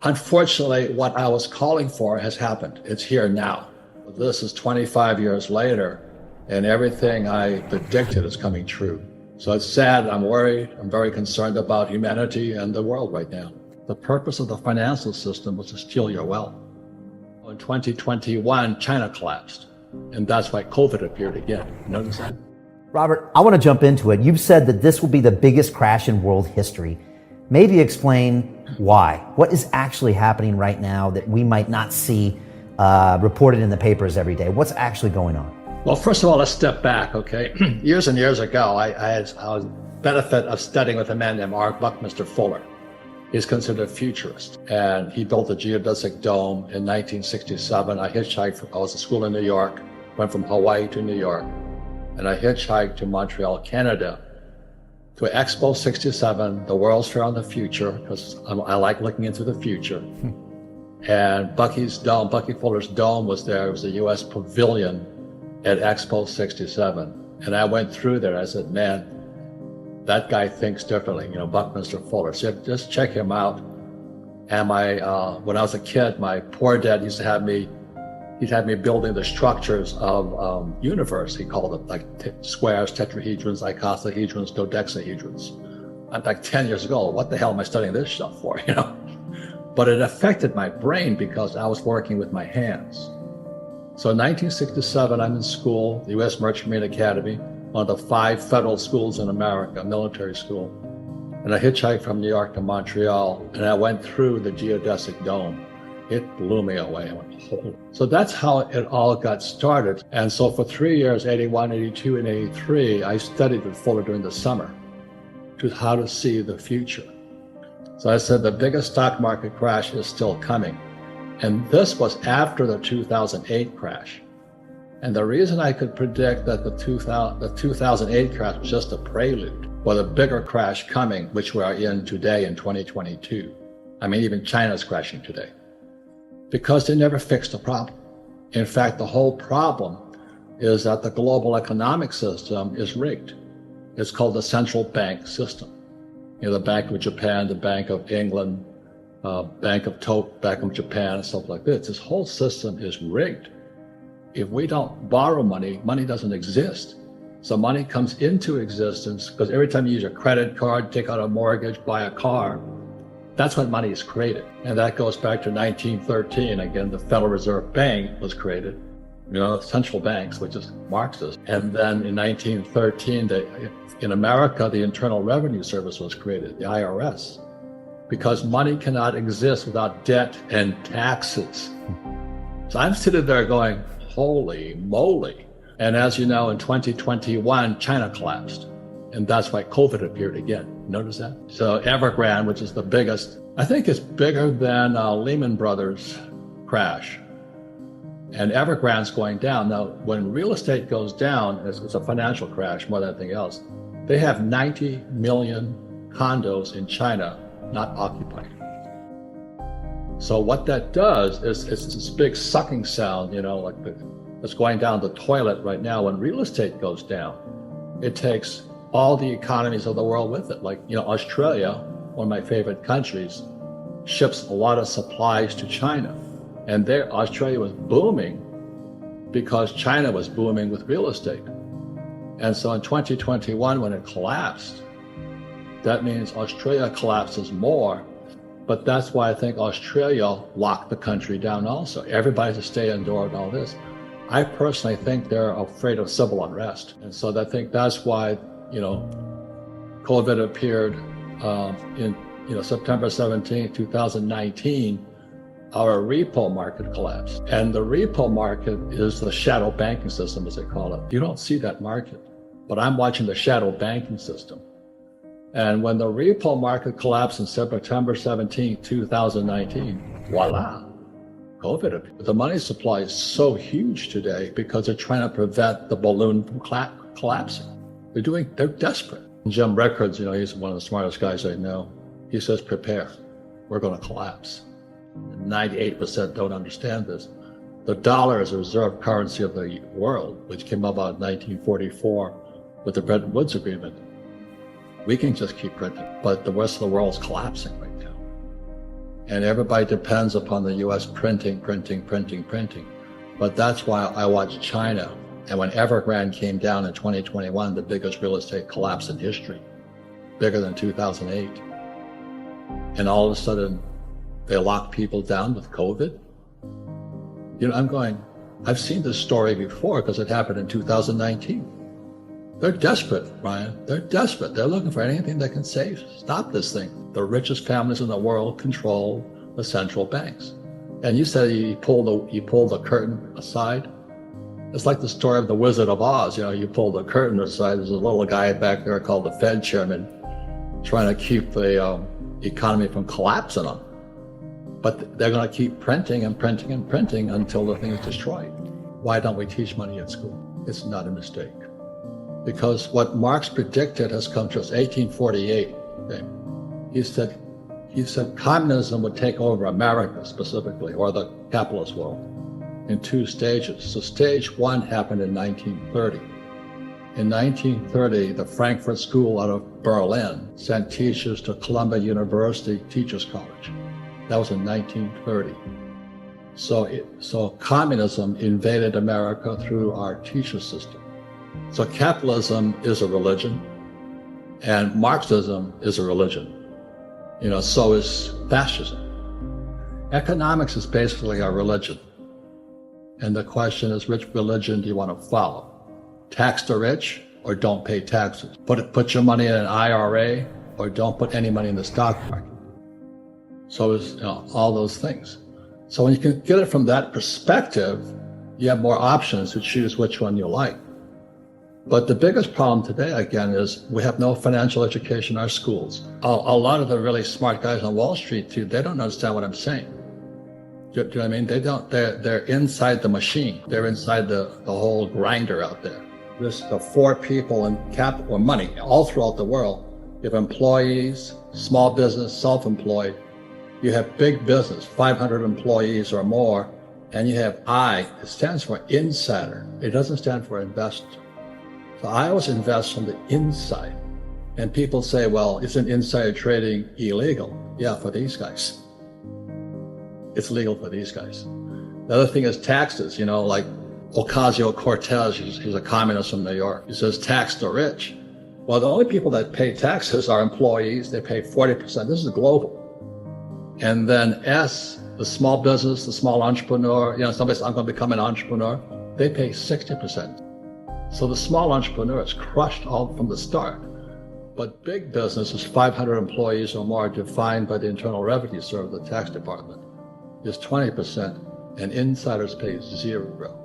Unfortunately, what I was calling for has happened. It's here now. This is 25 years later, and everything I predicted is coming true. So it's sad, I'm worried, I'm very concerned about humanity and the world right now. The purpose of the financial system was to steal your wealth. In 2021, China collapsed, and that's why COVID appeared again. Notice that? Robert, I want to jump into it. You've said that this will be the biggest crash in world history. Maybe explain why. What is actually happening right now that we might not see reported in the papers every day? What's actually going on? Well, first of all, let's step back, okay? Years and years ago, I was benefit of studying with a man named R. Buckminster Fuller. He's considered a futurist, and he built the geodesic dome in 1967. I hitchhiked. I was at school in New York, went from Hawaii to New York, and I hitchhiked to Montreal, Canada, to Expo 67, the World's Fair on the Future, because I like looking into the future. And Bucky Fuller's dome was there. It was the U.S. Pavilion at Expo 67. And I went through there. I said, man, that guy thinks differently, Buckminster Fuller. So just check him out. And when I was a kid, my poor dad used to have me building the structures of universe. He called them like squares, tetrahedrons, icosahedrons, dodecahedrons. I'm like 10 years ago. What the hell am I studying this stuff for, But it affected my brain because I was working with my hands. So in 1967, I'm in school, the U.S. Merchant Marine Academy, one of the 5 federal schools in America, military school. And I hitchhiked from New York to Montreal, and I went through the geodesic dome. It blew me away. I went, holy. So that's how it all got started. And so for 3 years, 81, 82, and 83, I studied with Fuller during the summer to how to see the future. So I said the biggest stock market crash is still coming. And this was after the 2008 crash. And the reason I could predict that the 2008 crash was just a prelude for the bigger crash coming, which we are in today in 2022. I mean, even China's crashing today. Because they never fixed the problem. In fact, the whole problem is that the global economic system is rigged. It's called the central bank system. The Bank of Japan, the Bank of England, Bank of Japan, stuff like this. This whole system is rigged. If we don't borrow money, money doesn't exist. So money comes into existence because every time you use your credit card, take out a mortgage, buy a car, that's when money is created. And that goes back to 1913. Again, the Federal Reserve Bank was created, central banks, which is Marxist. And then in 1913, in America, the Internal Revenue Service was created, the IRS, because money cannot exist without debt and taxes. So I'm sitting there going, holy moly. And as you know, in 2021, China collapsed. And that's why COVID appeared again. Notice that? So Evergrande, which is the biggest, I think it's bigger than Lehman Brothers crash. And Evergrande's going down. Now, when real estate goes down, it's a financial crash more than anything else. They have 90 million condos in China not occupied. So what that does is it's this big sucking sound, like it's going down the toilet right now. When real estate goes down, it takes all the economies of the world with it. Like, Australia, one of my favorite countries, ships a lot of supplies to China. And there, Australia was booming because China was booming with real estate. And so in 2021, when it collapsed, that means Australia collapses more. But that's why I think Australia locked the country down also. Everybody to stay indoors and all this. I personally think they're afraid of civil unrest. And so I think that's why, COVID appeared in September 17, 2019, our repo market collapsed. And the repo market is the shadow banking system, as they call it. You don't see that market, but I'm watching the shadow banking system. And when the repo market collapsed in September 17, 2019, voila, COVID appeared. The money supply is so huge today because they're trying to prevent the balloon from collapsing. They're desperate. Jim Rickards, he's one of the smartest guys I know. He says, prepare, we're going to collapse. 98% don't understand this. The dollar is a reserve currency of the world, which came about in 1944 with the Bretton Woods Agreement. We can just keep printing, but the rest of the world is collapsing right now. And everybody depends upon the US printing. But that's why I watched China. And when Evergrande came down in 2021, the biggest real estate collapse in history, bigger than 2008. And all of a sudden, they locked people down with COVID. I'm going, I've seen this story before because it happened in 2019. They're desperate, Brian. They're desperate. They're looking for anything that can stop this thing. The richest families in the world control the central banks. And you said you pulled the curtain aside. It's like the story of the Wizard of Oz. You pull the curtain aside. There's a little guy back there called the Fed chairman trying to keep the economy from collapsing on. But they're going to keep printing until the thing is destroyed. Why don't we teach money at school? It's not a mistake. Because what Marx predicted has come true. It's 1848. Okay? He said communism would take over America specifically, or the capitalist world, in 2 stages. So stage 1 happened in 1930. In 1930, the Frankfurt School out of Berlin sent teachers to Columbia University Teachers College. That was in 1930. So communism invaded America through our teacher system. So capitalism is a religion, and Marxism is a religion. So is fascism. Economics is basically a religion. And the question is, which religion do you want to follow? Tax the rich or don't pay taxes? Put your money in an IRA or don't put any money in the stock market. So it's all those things. So when you can get it from that perspective, you have more options to choose which one you like. But the biggest problem today, again, is we have no financial education in our schools. A lot of the really smart guys on Wall Street, too, they don't understand what I'm saying. Do you know what I mean? They're inside the machine. They're inside the whole grinder out there. The 4 people in capital or money all throughout the world. You have employees, small business, self-employed. You have big business, 500 employees or more. And you have I. It stands for insider. It doesn't stand for investor. So I always invest from the inside. And people say, well, isn't insider trading illegal? Yeah, for these guys. It's legal for these guys. The other thing is taxes, like Ocasio-Cortez, he's a communist from New York. He says, tax the rich. Well, the only people that pay taxes are employees. They pay 40%. This is global. And then S, the small business, the small entrepreneur, somebody says, I'm going to become an entrepreneur. They pay 60%. So the small entrepreneur is crushed all from the start. But big business is 500 employees or more, defined by the Internal Revenue Service, the tax department, is 20%, and insiders pay 0.